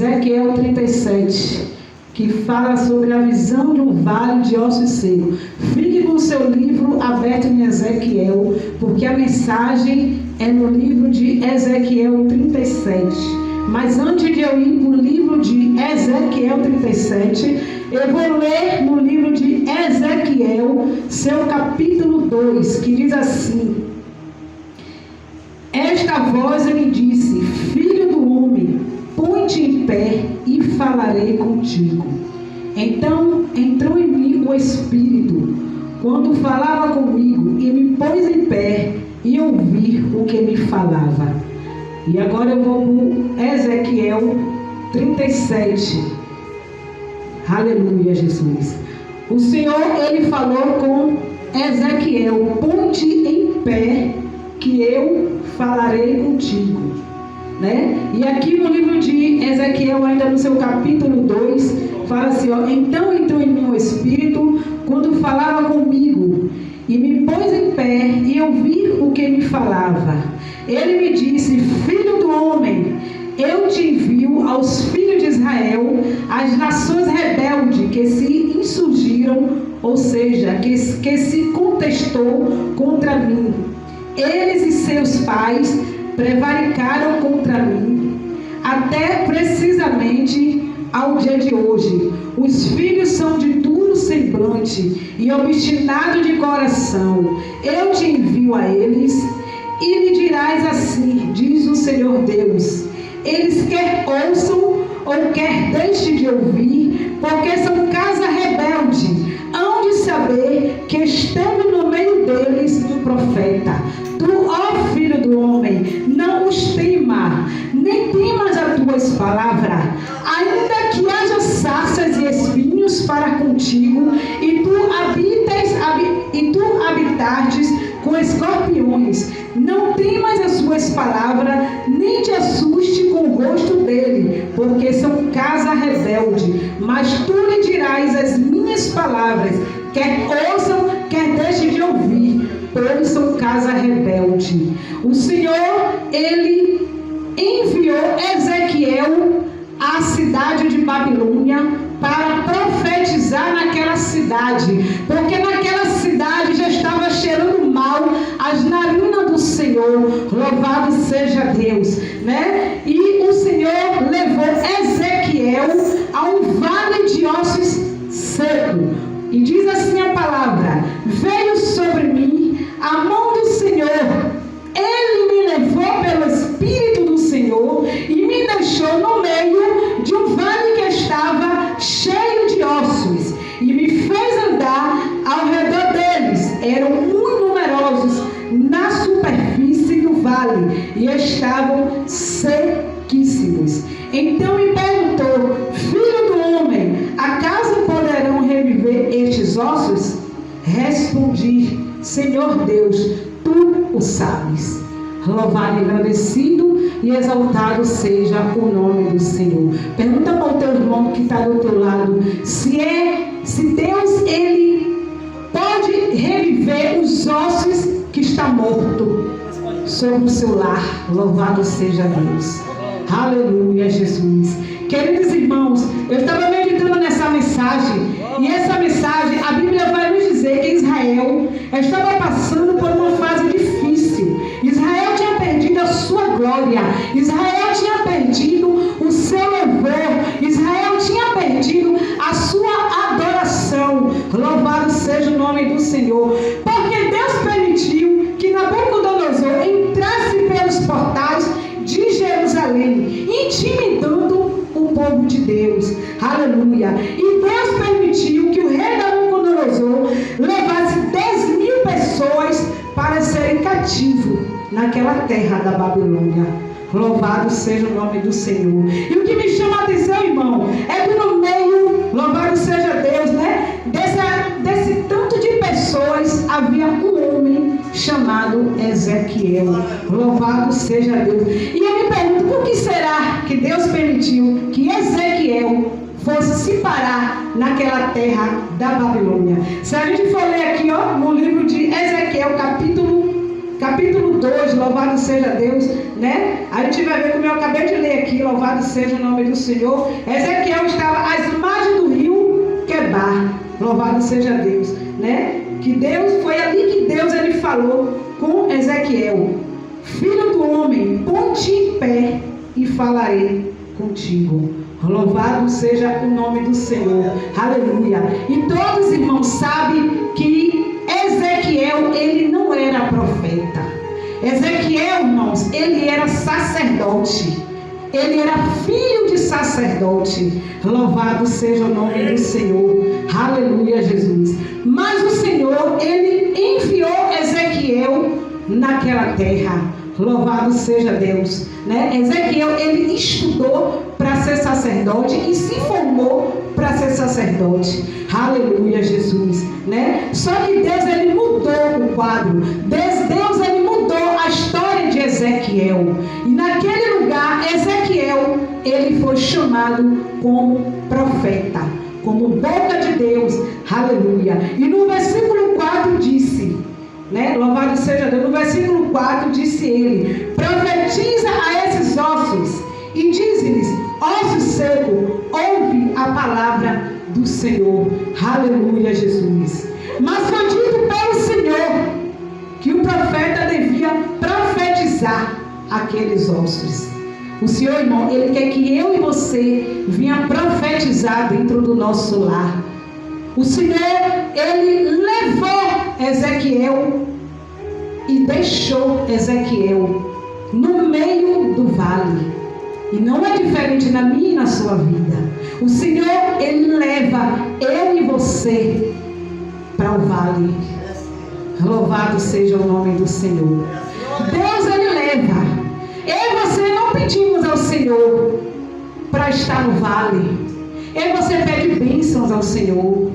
Ezequiel 37, que fala sobre a visão de um vale de ossos secos. Fique com o seu livro aberto em Ezequiel, porque a mensagem é no livro de Ezequiel 37. Mas antes de eu ir para o livro de Ezequiel 37, eu vou ler no livro de Ezequiel, seu capítulo 2, que diz assim: Esta voz me disse, filho do homem, põe-te em pé e falarei contigo. Então entrou em mim o Espírito, quando falava comigo, e me pôs em pé e ouvi o que me falava. E agora eu vou para Ezequiel 37. Aleluia, Jesus. O Senhor, Ele falou com Ezequiel: põe-te em pé, que eu falarei contigo. Né? E aqui no livro de Ezequiel, ainda no seu capítulo 2, fala assim, ó: então entrou em mim o Espírito, quando falava comigo, e me pôs em pé, e eu vi o que me falava. Ele me disse: filho do homem, eu te envio aos filhos de Israel, as nações rebeldes que se insurgiram, ou seja, que se contestou contra mim. Eles e seus pais prevaricaram contra mim, até precisamente ao dia de hoje. Os filhos são de duro semblante e obstinados de coração. Eu te envio a eles, e lhe dirás assim, diz o Senhor Deus: eles quer ouçam ou quer deixem de ouvir, porque são casa rebelde, hão de saber que esteve no meio deles um profeta. Tu, ó filho do homem, não os tema, nem temas as tuas palavras, ainda que haja sarças e espinhos para contigo, e tu habitastes com escorpiões. Não temas as suas palavras, nem te assuste com o rosto dele, porque são casa rebelde. Mas tu lhe dirás as minhas palavras, quer ouçam, quer deixem de ouvir, pois são casa rebelde. O Senhor, Ele enviou Ezequiel à cidade de Babilônia para profetizar naquela cidade, porque naquela cidade já estava cheirando mal as narinas do Senhor. Louvado seja Deus, né? E o Senhor levou Ezequiel a um vale de ossos secos, e diz assim a palavra: veio sobre mim a mão do Senhor, Ele me levou pelo Espírito do Senhor e me deixou no meio de um vale que estava cheio de ossos, e me fez andar ao redor deles. Eram muito numerosos na superfície do vale e estavam sequíssimos. Então me perguntou: filho do homem, acaso poderão reviver estes ossos? Respondi: Senhor Deus, tu o sabes. Louvado e agradecido e exaltado seja o nome do Senhor. Pergunta para o teu irmão que está do teu lado se Deus, Ele pode reviver os ossos que está morto sobre o seu lar. Louvado seja Deus. Aleluia, Jesus. Queridos irmãos, eu estava meditando nessa mensagem, e essa mensagem, a Bíblia vai nos dizer que Israel estava passando por uma fase difícil. Israel tinha perdido a sua glória, Israel tinha perdido o seu louvor, Israel tinha perdido a sua adoração. Louvado seja o nome do Senhor, porque Deus permitiu que Nabucodonosor entrasse pelos portais de Jerusalém, intimidando o povo de Deus. Aleluia. E Deus permitiu que o rei Nabucodonosor levasse 10.000 pessoas para serem cativos naquela terra da Babilônia. Louvado seja o nome do Senhor. E o que me chama a atenção, irmão, é que no meio, louvado seja Deus, né, desse tanto de pessoas, havia um homem chamado Ezequiel. Louvado seja Deus. E eu me pergunto, por que será que Deus permitiu que Ezequiel fosse se parar naquela terra da Babilônia? Se a gente for ler aqui, ó, no livro de Ezequiel, capítulo 2, hoje, louvado seja Deus, né? A gente vai ver como eu acabei de ler aqui, louvado seja o nome do Senhor. Ezequiel estava às margens do rio Quebar, louvado seja Deus, né? Que Deus, foi ali que Deus ele falou com Ezequiel: filho do homem, ponte em pé e falarei contigo. Louvado seja o nome do Senhor, aleluia. E todos, irmãos, sabem que Ezequiel, ele não era profeta. Ezequiel, irmãos, ele era sacerdote. Ele era filho de sacerdote. Louvado seja o nome do Senhor, aleluia, Jesus. Mas o Senhor, ele enviou Ezequiel naquela terra. Louvado seja Deus, né? Ezequiel, ele estudou para ser sacerdote e se formou para ser sacerdote. Aleluia, Jesus, né? Só que Deus, ele mudou o quadro. Deus, ele mudou a história de Ezequiel. E naquele lugar, Ezequiel, ele foi chamado como profeta, como boca de Deus. Aleluia. E no versículo 4 disse, né? Louvado seja Deus. No versículo 4 disse ele: profetiza a esses ossos e diz-lhes: ossos secos, ouve a palavra do Senhor. Aleluia, Jesus. Mas foi dito pelo Senhor que o profeta devia profetizar aqueles ossos. O Senhor, irmão, ele quer que eu e você venha profetizar dentro do nosso lar. O Senhor, ele levou Ezequiel e deixou Ezequiel no meio do vale. E não é diferente na minha e na sua vida. O Senhor, ele leva eu e você para o vale. Louvado seja o nome do Senhor. Deus, ele leva. Eu e você não pedimos ao Senhor para estar no vale. Eu e você pede bênçãos ao Senhor.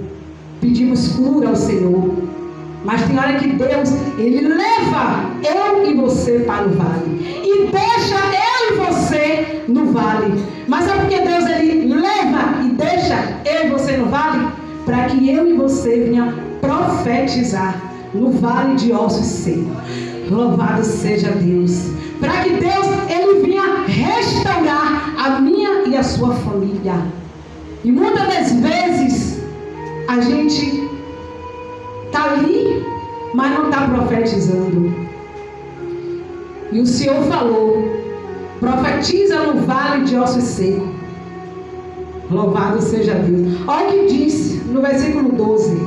Pedimos cura ao Senhor. Mas tem hora que Deus, ele leva eu e você para o vale. E deixa eu e você no vale. Mas é porque Deus, ele leva e deixa eu e você no vale? Para que eu e você venha profetizar no vale de ossos secos. Louvado seja Deus. Para que Deus, ele venha restaurar a minha e a sua família. E muitas das vezes a gente está ali, mas não está profetizando. E o Senhor falou: profetiza no vale de ossos secos. Louvado seja Deus. Olha o que diz no versículo 12: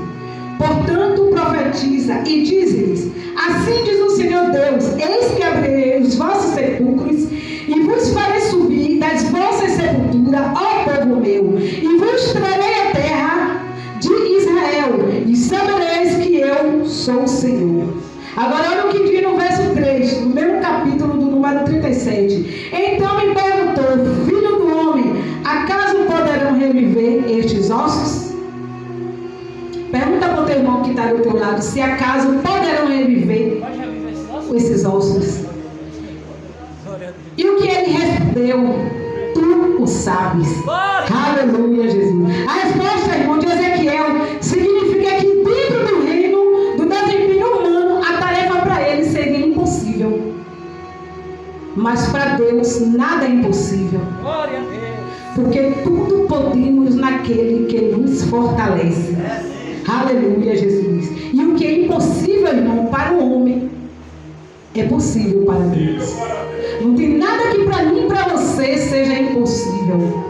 portanto profetiza e diz-lhes: assim diz o Senhor Deus, eis que abrirei os vossos sepulcros e vos farei subir das vossas sepulturas, ó povo meu, e vos trarei a terra de Israel, e sabereis que eu sou o Senhor. Agora olha o que diz no verso 3, no mesmo capítulo do número 37. Então me perguntou: filho do homem, acaso poderão reviver estes ossos? Pergunta para o teu irmão que está do teu lado, se acaso poderão reviver esses ossos. E o que ele respondeu? Tu o sabes. Aleluia, Jesus. A resposta, irmão, de Ezequiel significa que dentro do reino do desempenho humano, a tarefa para ele seria impossível. Mas para Deus nada é impossível. Porque tudo podemos naquele que nos fortalece. Aleluia, Jesus. E o que é impossível, irmão, para o homem, é possível para Deus. Não tem nada que para mim e para você seja impossível.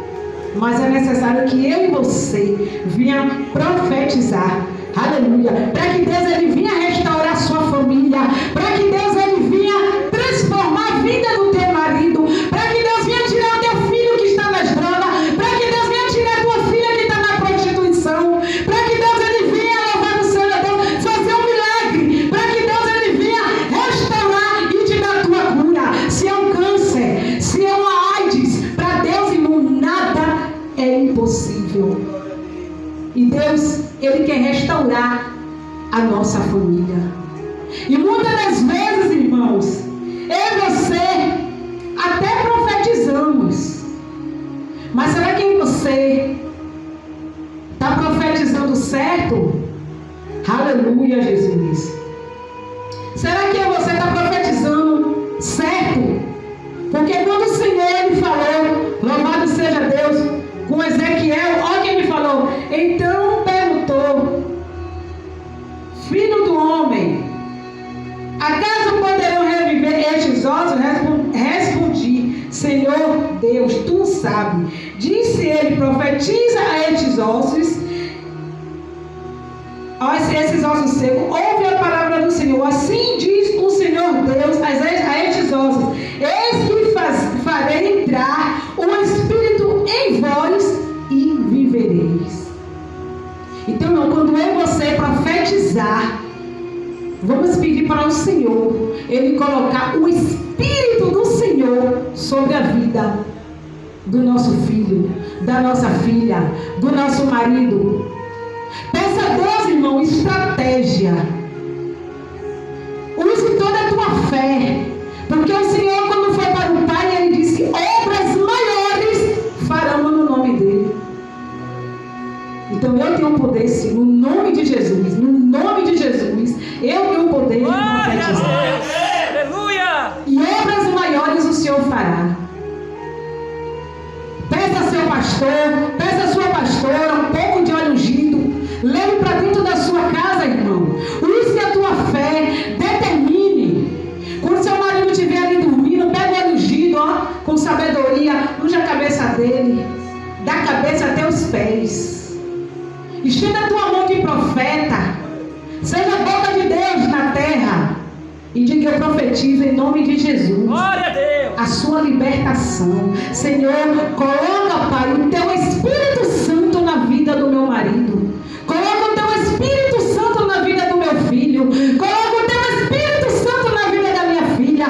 Mas é necessário que eu e você venha profetizar. Aleluia. Para que Deus, ele venha restaurar a sua família. Para que Deus, ele venha transformar a vida do teu marido. Para que Deus venha tirar o teu filho que está nas drogas. Para que Deus venha tirar a tua filha que está na prostituição. Para que Deus, ele venha, louvado seja Deus, fazer um milagre. Para que Deus, ele venha restaurar e te dar a tua cura. Se é um câncer, se é uma AIDS, para Deus, irmão, nada é impossível. E Deus, ele quer restaurar a nossa família. E muitas das vezes, irmãos, eu e você até profetizamos. Mas será que você está profetizando certo? Aleluia, Jesus. Será que você está profetizando ossos? Respondi: Senhor Deus, tu sabe. Disse ele: profetiza a estes ossos. Esses ossos secos, ouve a palavra do Senhor. Assim diz o Senhor Deus a estes ossos: eis que farei entrar o Espírito em vós e vivereis. Então, quando eu e você profetizar, vamos pedir para o Senhor Ele colocar o Espírito do Senhor sobre a vida do nosso filho, da nossa filha, do nosso marido. Peça a Deus, irmão, estratégia. Use toda a tua fé, porque o Senhor, quando foi para o Pai, Ele disse: obras maiores farão no nome dEle. Então eu tenho poder, sim, no nome de Jesus. No nome de Jesus, eu tenho poder de profetizar. Aleluia! E obras maiores o Senhor fará. Peça a seu pastor, peça a sua pastora um pouco de óleo ungido. Leve para dentro da sua casa, irmão. Use a tua fé, determine. Quando seu marido estiver ali dormindo, pega o óleo ungido, com sabedoria, unge a cabeça dele, da cabeça até os pés. Estenda a tua mão de profeta. Seja a boca de Deus na terra. E diga: eu profetizo em nome de Jesus. Glória a Deus. A sua libertação. Senhor, coloca, Pai, o teu Espírito Santo na vida do meu marido. Coloca o teu Espírito Santo na vida do meu filho. Coloca o teu Espírito Santo na vida da minha filha.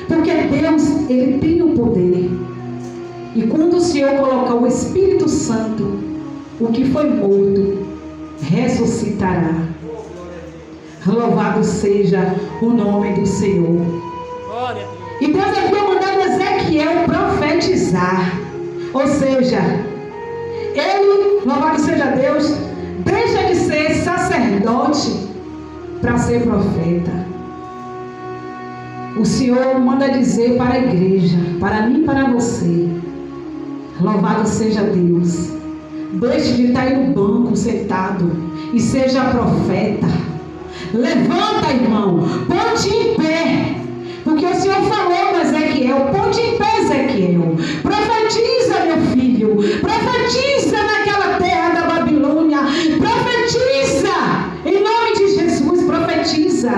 Porque Deus, Ele tem o poder. E quando o Senhor colocar o Espírito Santo, o que foi morto ressuscitará. Louvado seja o nome do Senhor. Glória a Deus. E Deus havia mandado Ezequiel profetizar. Ou seja, ele, louvado seja Deus, deixa de ser sacerdote para ser profeta. O Senhor manda dizer para a igreja, para mim e para você: louvado seja Deus. Deixe de estar aí no banco sentado e seja profeta. Levanta, irmão, ponte em pé, porque o Senhor falou com Ezequiel: ponte em pé, Ezequiel, profetiza, meu filho, profetiza naquela terra da Babilônia, profetiza, em nome de Jesus, profetiza,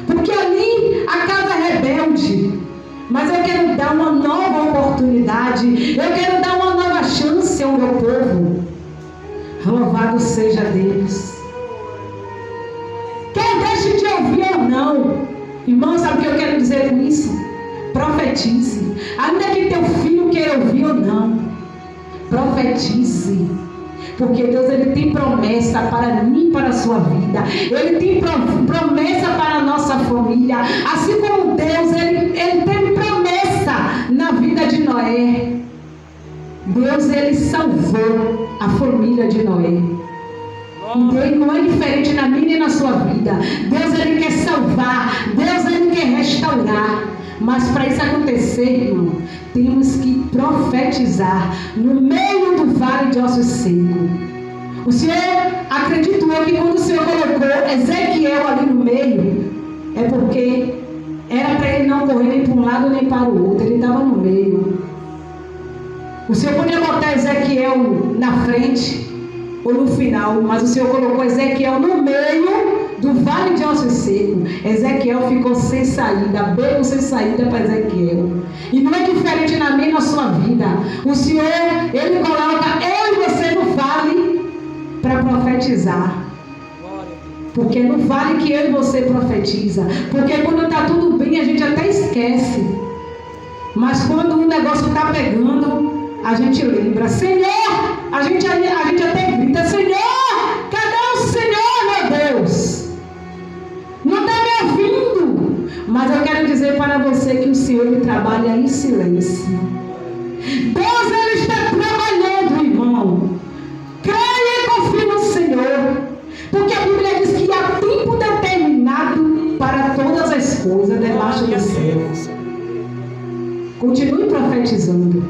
porque ali a casa é rebelde, mas eu quero dar uma nova oportunidade, eu quero dar uma nova chance ao meu povo. Louvado seja Deus. Quer deixe de ouvir ou não, irmão, sabe o que eu quero dizer com isso? Profetize. Ainda que teu filho queira ouvir ou não, profetize. Porque Deus, Ele tem promessa para mim e para a sua vida. Ele tem promessa para a nossa família. Assim como Deus, Ele teve promessa na vida de Noé. Deus, Ele salvou a família de Noé. Deus não é diferente na minha e na sua vida. Deus, Ele quer salvar. Deus, Ele quer restaurar. Mas para isso acontecer, irmão, temos que profetizar no meio do vale de ossos secos. O Senhor acreditou que quando o Senhor colocou Ezequiel ali no meio, é porque era para ele não correr nem para um lado nem para o outro. Ele estava no meio. O Senhor podia botar Ezequiel na frente ou no final, mas o Senhor colocou Ezequiel no meio do vale de ossos secos. Ezequiel ficou sem saída, beco sem saída para Ezequiel. E não é diferente na minha e na sua vida. O Senhor, Ele coloca eu e você no vale para profetizar. Porque no vale que eu e você profetiza. Porque quando está tudo bem, a gente até esquece. Mas quando o negócio está pegando, a gente lembra. Senhor, a gente até grita: Senhor, cadê o Senhor, meu Deus? Não está me ouvindo. Mas eu quero dizer para você que o Senhor, Ele trabalha em silêncio. Deus, Ele está trabalhando, irmão. Creia e confie no Senhor. Porque a Bíblia diz que há tempo determinado para todas as coisas debaixo do céu. Continue profetizando.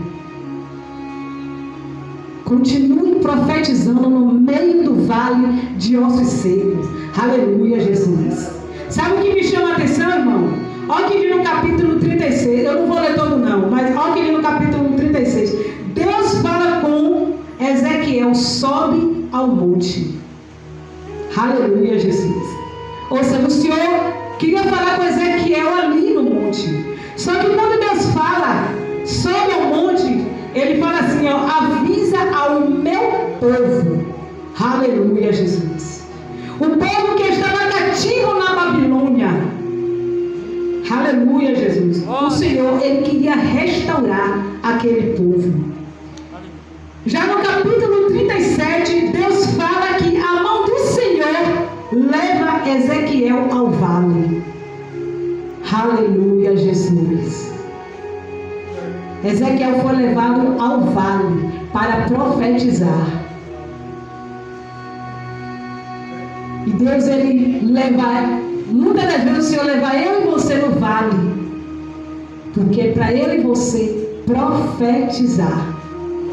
Continue profetizando no meio do vale de ossos secos. Aleluia, Jesus. Sabe o que me chama a atenção, irmão? Olha que no capítulo capítulo 36, eu não vou ler todo não, mas olha que no capítulo 36, Deus fala com Ezequiel, sobe ao monte. Aleluia, Jesus. Ou seja, o Senhor queria falar com Ezequiel ali no monte. Só que quando Deus fala, sobe ao monte, Ele fala assim, ó, avisa ao meu povo. Aleluia, Jesus. O povo que estava cativo na Babilônia. Aleluia, Jesus. O Senhor, Ele queria restaurar aquele povo. Já no capítulo 37, Deus fala que a mão do Senhor leva Ezequiel ao vale. Aleluia, Jesus. Ezequiel foi levado ao vale para profetizar. E Deus, Ele leva, muitas das vezes o Senhor leva eu e você no vale, porque é para eu e você profetizar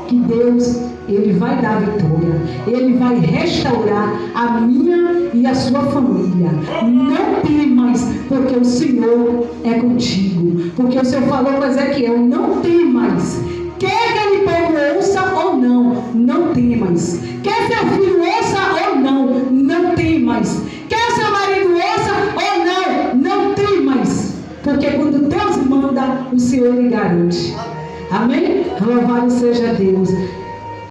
que Deus, Ele vai dar vitória, Ele vai restaurar a minha e a sua família. Não temas, porque o Senhor é contigo. Porque o Senhor falou para Ezequiel, não temas. Quer que aquele povo ouça ou não, não temas. Quer seu filho ouça ou não, não temas. Quer seu marido ouça ou não, não temas. Porque quando Deus manda, o Senhor Ele garante. Amém? Louvado seja Deus.